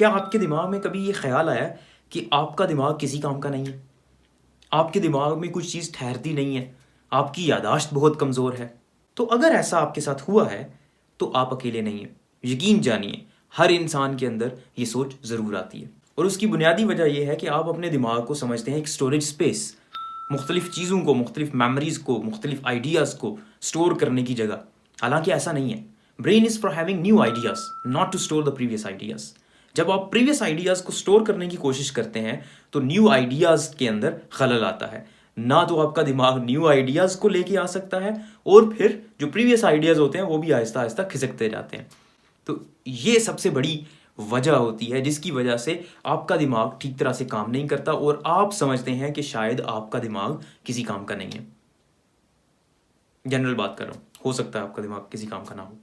क्या आपके दिमाग में कभी ये ख्याल आया कि आपका दिमाग किसी काम का नहीं है? आपके दिमाग में कुछ चीज़ ठहरती नहीं है, आपकी याददाश्त बहुत कमज़ोर है। तो अगर ऐसा आपके साथ हुआ है तो आप अकेले नहीं हैं। यकीन जानिए, हर इंसान के अंदर ये सोच ज़रूर आती है और उसकी बुनियादी वजह यह है कि आप अपने दिमाग को समझते हैं एक स्टोरेज स्पेस, मुख्तलिफ़ चीज़ों को, मुख्तलिफ़ मेमोरीज़ को, मुख्तलिफ़ आइडियाज़ को स्टोर करने की जगह। हालांकि ऐसा नहीं है। Brain is for having new ideas, not to store the previous ideas. जब आप प्रीवियस आइडियाज़ को स्टोर करने की कोशिश करते हैं तो न्यू आइडियाज़ के अंदर खलल आता है। ना तो आपका दिमाग न्यू आइडियाज़ को लेके आ सकता है और फिर जो प्रीवियस आइडियाज़ होते हैं वो भी आहिस्ता आहिस्ता खिसकते जाते हैं। तो ये सबसे बड़ी वजह होती है जिसकी वजह से आपका दिमाग ठीक तरह से काम नहीं करता और आप समझते हैं कि शायद आपका दिमाग किसी काम का नहीं है। जनरल बात कर रहा हूँ, हो सकता है आपका दिमाग किसी काम का ना हो।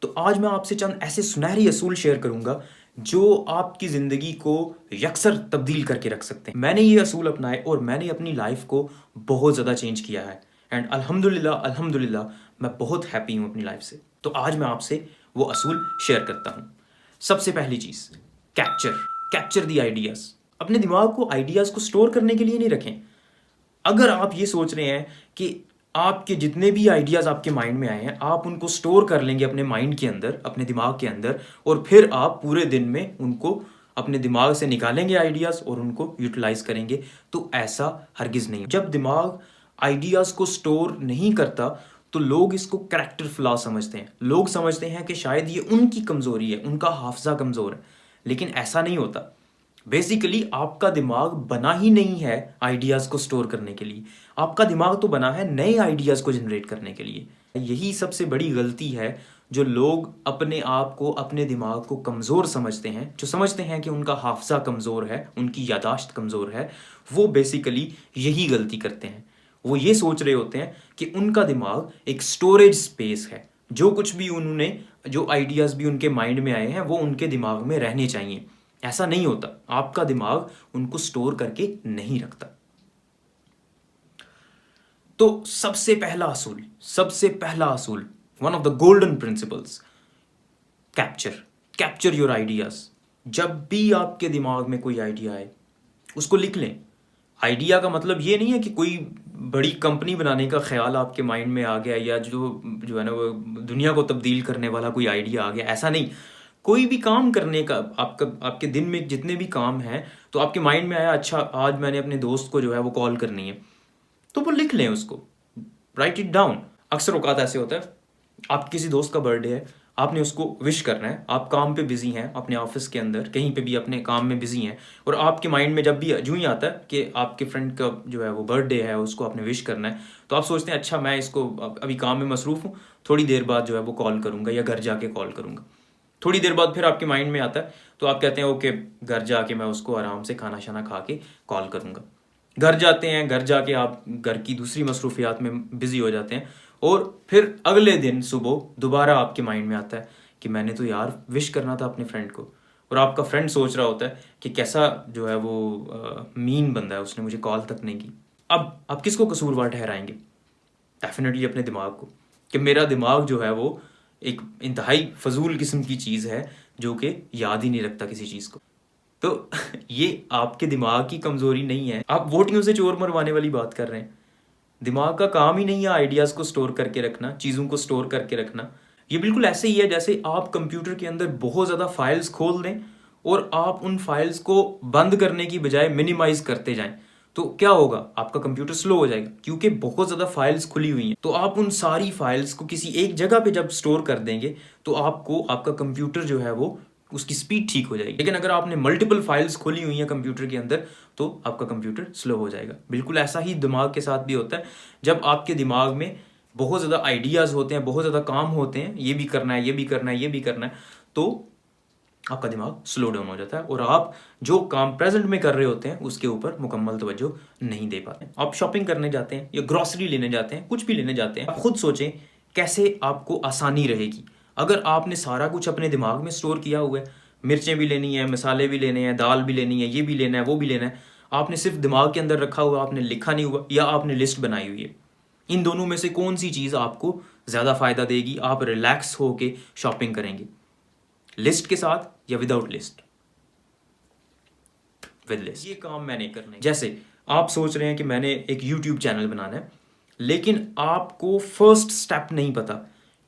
तो आज मैं आपसे चंद ऐसे सुनहरी असूल शेयर करूंगा जो आपकी ज़िंदगी को यकसर तब्दील करके रख सकते हैं। मैंने ये असूल अपनाए और मैंने अपनी लाइफ को बहुत ज़्यादा चेंज किया है एंड अल्हम्दुलिल्लाह अल्हम्दुलिल्लाह मैं बहुत हैप्पी हूँ अपनी लाइफ से। तो आज मैं आपसे वो असूल शेयर करता हूँ। सबसे पहली चीज़, कैप्चर दी आइडियाज़। अपने दिमाग को आइडियाज़ को स्टोर करने के लिए नहीं रखें। अगर आप ये सोच रहे हैं कि आपके जितने भी आइडियाज़ आपके माइंड में आए हैं आप उनको स्टोर कर लेंगे अपने माइंड के अंदर, अपने दिमाग के अंदर, और फिर आप पूरे दिन में उनको अपने दिमाग से निकालेंगे आइडियाज़ और उनको यूटिलाइज करेंगे, तो ऐसा हरगिज़ नहीं। जब दिमाग आइडियाज़ को स्टोर नहीं करता तो लोग इसको करैक्टर फ्लॉ समझते हैं। लोग समझते हैं कि शायद ये उनकी कमज़ोरी है, उनका हाफजा कमज़ोर है, लेकिन ऐसा नहीं होता। बेसिकली आपका दिमाग बना ही नहीं है आइडियाज़ को स्टोर करने के लिए। आपका दिमाग तो बना है नए आइडियाज़ को जनरेट करने के लिए। यही सबसे बड़ी गलती है जो लोग अपने आप को, अपने दिमाग को कमज़ोर समझते हैं, जो समझते हैं कि उनका हाफजा कमज़ोर है, उनकी यादाश्त कमज़ोर है। वो बेसिकली यही गलती करते हैं। वो ये सोच रहे होते हैं कि उनका दिमाग एक स्टोरेज स्पेस है, जो कुछ भी उन्होंने, जो आइडियाज़ भी उनके माइंड में आए हैं वो उनके दिमाग में रहने चाहिए। ऐसा नहीं होता। आपका दिमाग उनको स्टोर करके नहीं रखता। तो सबसे पहला असूल, one of the golden principles, capture your ideas. जब भी आपके दिमाग में कोई आइडिया आए उसको लिख लें। आइडिया का मतलब ये नहीं है कि कोई बड़ी कंपनी बनाने का ख्याल आपके माइंड में आ गया या जो जो है ना वो दुनिया को तब्दील करने वाला कोई आइडिया आ गया, ऐसा नहीं। कोई भी काम करने का, आपके दिन में जितने भी काम हैं तो आपके माइंड में आया, अच्छा आज मैंने अपने दोस्त को जो है वो कॉल करनी है, तो वो लिख लें उसको, राइट इट डाउन। अक्सर औकात ऐसे होता है, आप किसी दोस्त का बर्थडे है, आपने उसको विश करना है, आप काम पे बिजी हैं, अपने ऑफिस के अंदर कहीं पे भी अपने काम में बिजी हैं, और आपके माइंड में जब भी जो ही आता है कि आपके फ्रेंड का जो है वो बर्थडे है, उसको आपने विश करना है, तो आप सोचते हैं अच्छा मैं इसको अभी काम में मसरूफ़ हूँ, थोड़ी देर बाद जो है वो कॉल करूँगा या घर जाके कॉल करूँगा। थोड़ी देर बाद फिर आपके माइंड में आता है तो आप कहते हैं ओके घर जाके मैं उसको आराम से खाना शाना खा के कॉल करूँगा। घर जाते हैं, घर जाके आप घर की दूसरी मसरूफियात में बिज़ी हो जाते हैं और फिर अगले दिन सुबह दोबारा आपके माइंड में आता है कि मैंने तो यार विश करना था अपने फ्रेंड को, और आपका फ्रेंड सोच रहा होता है कि कैसा जो है वो मीन बंदा है, उसने मुझे कॉल तक नहीं की। अब आप किसको कसूरवार ठहराएंगे? डेफिनेटली अपने दिमाग को, कि मेरा दिमाग जो है वो एक इंतहाई फजूल किस्म की चीज़ है जो कि याद ही नहीं रखता किसी चीज़ को। तो ये आपके दिमाग की कमज़ोरी नहीं है। आप वोटियों से चोर मरवाने वाली बात कर रहे हैं। दिमाग का काम ही नहीं है आइडियाज़ को स्टोर करके रखना, चीज़ों को स्टोर करके रखना। ये बिल्कुल ऐसे ही है जैसे आप कंप्यूटर के अंदर बहुत ज़्यादा फाइल्स खोल दें और आप उन फाइल्स को बंद करने की बजाय मिनिमाइज करते जाएं, तो क्या होगा? आपका कंप्यूटर स्लो हो जाएगा क्योंकि बहुत ज़्यादा फाइल्स खुली हुई हैं। तो आप उन सारी फाइल्स को किसी एक जगह पे जब स्टोर कर देंगे तो आपको, आपका कंप्यूटर जो है वो, उसकी स्पीड ठीक हो जाएगी। लेकिन अगर आपने मल्टीपल फाइल्स खोली हुई हैं कंप्यूटर के अंदर तो आपका कंप्यूटर स्लो हो जाएगा। बिल्कुल ऐसा ही दिमाग के साथ भी होता है। जब आपके दिमाग में बहुत ज़्यादा आइडियाज़ होते हैं, बहुत ज़्यादा काम होते हैं, ये भी करना है, ये भी करना है, ये भी करना है, तो आपका दिमाग स्लो डाउन हो जाता है और आप जो काम प्रेजेंट में कर रहे होते हैं उसके ऊपर मुकम्मल तवज्जो नहीं दे पाते। आप शॉपिंग करने जाते हैं या ग्रॉसरी लेने जाते हैं, कुछ भी लेने जाते हैं, आप खुद सोचें कैसे आपको आसानी रहेगी। अगर आपने सारा कुछ अपने दिमाग में स्टोर किया हुआ है, मिर्चें भी लेनी है, मसाले भी लेने हैं, दाल भी लेनी है, ये भी लेना है, वो भी लेना है, आपने सिर्फ दिमाग के अंदर रखा हुआ, आपने लिखा नहीं हुआ, या आपने लिस्ट बनाई हुई है, इन दोनों में से कौन सी चीज़ आपको ज़्यादा फ़ायदा देगी? आप रिलैक्स होके शॉपिंग करेंगे, लिस्ट के साथ या विदाउट लिस्ट? With list. ये काम मैंने करना है। जैसे आप सोच रहे हैं कि मैंने एक यूट्यूब चैनल बनाना है, लेकिन आपको फर्स्ट स्टेप नहीं पता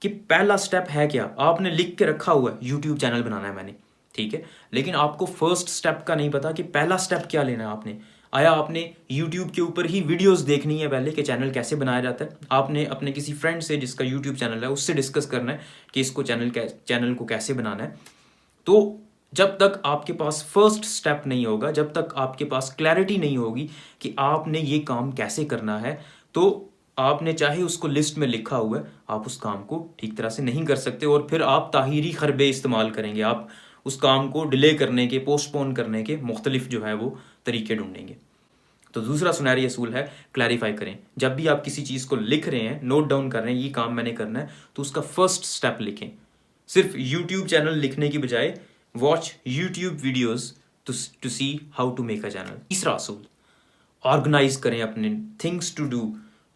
कि पहला स्टेप है क्या। आपने लिख के रखा हुआ है यूट्यूब चैनल बनाना है मैंने, ठीक है, लेकिन आपको फर्स्ट स्टेप का नहीं पता कि पहला स्टेप क्या लेना है। आपने यूट्यूब के ऊपर ही वीडियोस देखनी है पहले कि चैनल कैसे बनाया जाता है। आपने अपने किसी फ्रेंड से जिसका यूट्यूब चैनल है उससे डिस्कस करना है कि इसको चैनल को कैसे बनाना है। तो जब तक आपके पास फर्स्ट स्टेप नहीं होगा, जब तक आपके पास क्लैरिटी नहीं होगी कि आपने ये काम कैसे करना है, तो आपने चाहे उसको लिस्ट में लिखा हुआ है, आप उस काम को ठीक तरह से नहीं कर सकते और फिर आप ताहीरी खरबे इस्तेमाल करेंगे। आप उस काम को डिले करने के, पोस्टपोन करने के मुख्तलिफ जो है वो तरीके ढूंढेंगे। तो दूसरा सुनहरी असूल है, क्लैरिफाई करें। जब भी आप किसी चीज़ को लिख रहे हैं, नोट डाउन कर रहे हैं, ये काम मैंने करना है, तो उसका फर्स्ट स्टेप लिखें। सिर्फ यूट्यूब चैनल लिखने की बजाय watch YouTube videos to see how to make a channel. तीसरा असूल, ऑर्गेनाइज करें अपने थिंग्स टू डू।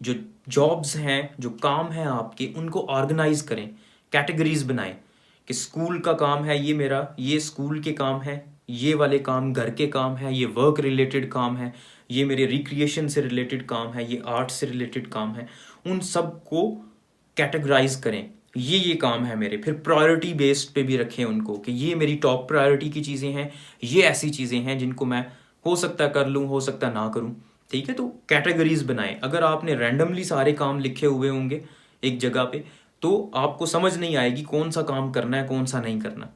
जो जॉब्स हैं, जो काम हैं आपके, उनको ऑर्गेनाइज करें, कैटेगरीज बनाएं कि स्कूल का काम है ये मेरा, ये स्कूल के काम है, ये वाले काम घर के काम है, ये वर्क रिलेटेड काम है, ये मेरे रिक्रिएशन से रिलेटेड काम है, ये आर्ट से रिलेटेड काम है। उन सब को कैटेगराइज करें, ये काम है मेरे। फिर प्रायोरिटी बेस्ड पे भी रखें उनको कि ये मेरी टॉप प्रायोरिटी की चीज़ें हैं, ये ऐसी चीज़ें हैं जिनको मैं हो सकता कर लूँ, हो सकता ना करूँ, ठीक है। तो कैटेगरीज बनाएं। अगर आपने रैंडमली सारे काम लिखे हुए होंगे एक जगह पे, तो आपको समझ नहीं आएगी कौन सा काम करना है, कौन सा नहीं करना।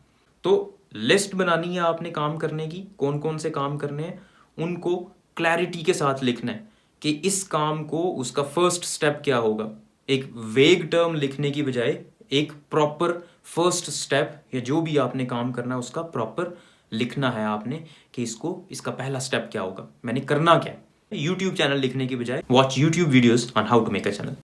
तो लिस्ट बनानी है आपने काम करने की, कौन कौन से काम करने हैं, उनको क्लैरिटी के साथ लिखना है कि इस काम को उसका फर्स्ट स्टेप क्या होगा। एक वेग टर्म लिखने की बजाय एक प्रॉपर फर्स्ट स्टेप या जो भी आपने काम करना है उसका प्रॉपर लिखना है आपने कि इसका पहला स्टेप क्या होगा, मैंने करना क्या है। यूट्यूब चैनल लिखने की बजाय watch YouTube videos on how to make a channel.